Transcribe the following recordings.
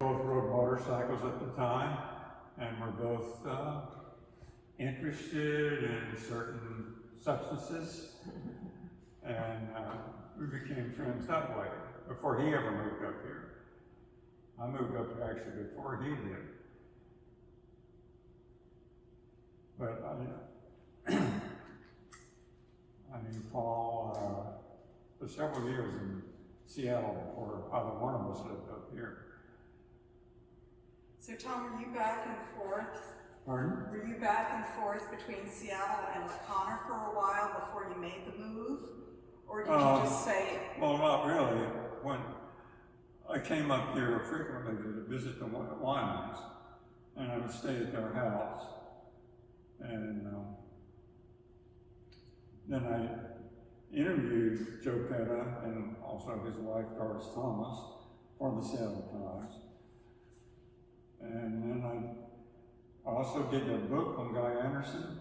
both rode motorcycles at the time, and were both interested in certain substances, and we became friends that way, before he ever moved up here. I moved up here actually before he did. But I knew Paul for several years in Seattle before either one of us lived up here. So Tom, were you back and forth? Pardon? Were you back and forth between Seattle and Connor for a while before you made the move? Or did you just say? Well, not really. When I came up here frequently to visit the Wyman's, and I would stay at their house. And then I interviewed Joe Petta and also his wife, Doris Thomas, for the Seattle Times. And then I also did a book on Guy Anderson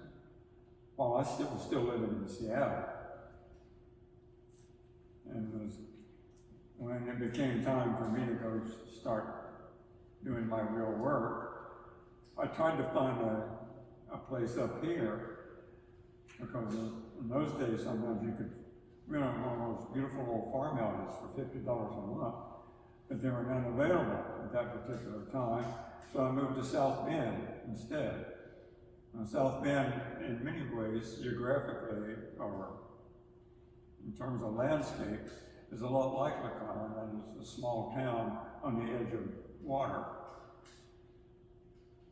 while I was still living in Seattle. And when it became time for me to go start doing my real work, I tried to find a place up here, because in those days sometimes you could rent one of those beautiful old farmhouses for $50 a month, but they were none available at that particular time. So I moved to South Bend instead. Now, South Bend, in many ways, geographically, or in terms of landscape, is a lot like LaConner, and it's a small town on the edge of water.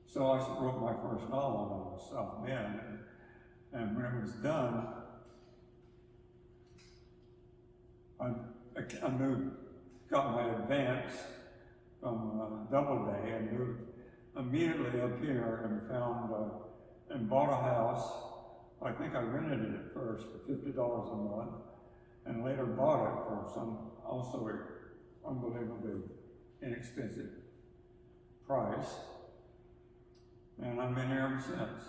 So I wrote my first novel on South Bend, and when it was done, I moved, got my advance from Doubleday, and moved immediately up here and found and bought a house. I think I rented it at first for $50 a month, and later bought it for some also unbelievably inexpensive price. And I've been here ever since.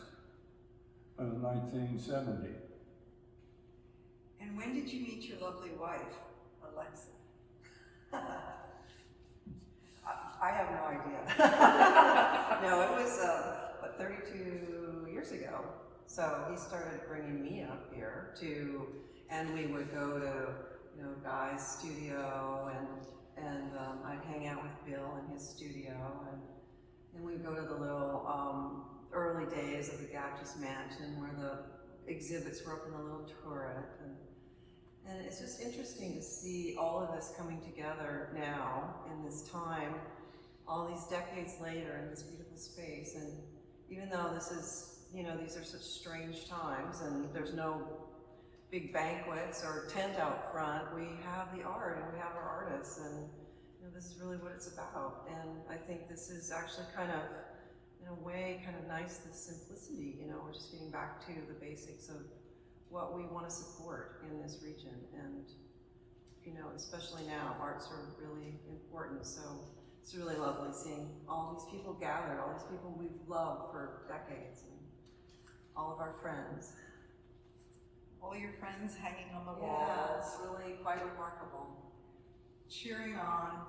It was 1970. And when did you meet your lovely wife, Alexa? I have no idea. No, it was, 32 years ago. So he started bringing me up here and we would go to, Guy's studio, and I'd hang out with Bill in his studio, and we'd go to the little early days of the Gatchis Mansion where the exhibits were up in the little turret, and it's just interesting to see all of this coming together now in this time, all these decades later in this beautiful space. And even though this is, these are such strange times and there's no big banquets or tent out front, we have the art and we have our artists, and this is really what it's about. And I think this is actually kind of, in a way, kind of nice, this simplicity, we're just getting back to the basics of what we want to support in this region. And, especially now, arts are really important. So it's really lovely seeing all these people gathered, all these people we've loved for decades, and all of our friends. All your friends hanging on the Yeah, walls, it's really quite remarkable. cheering on.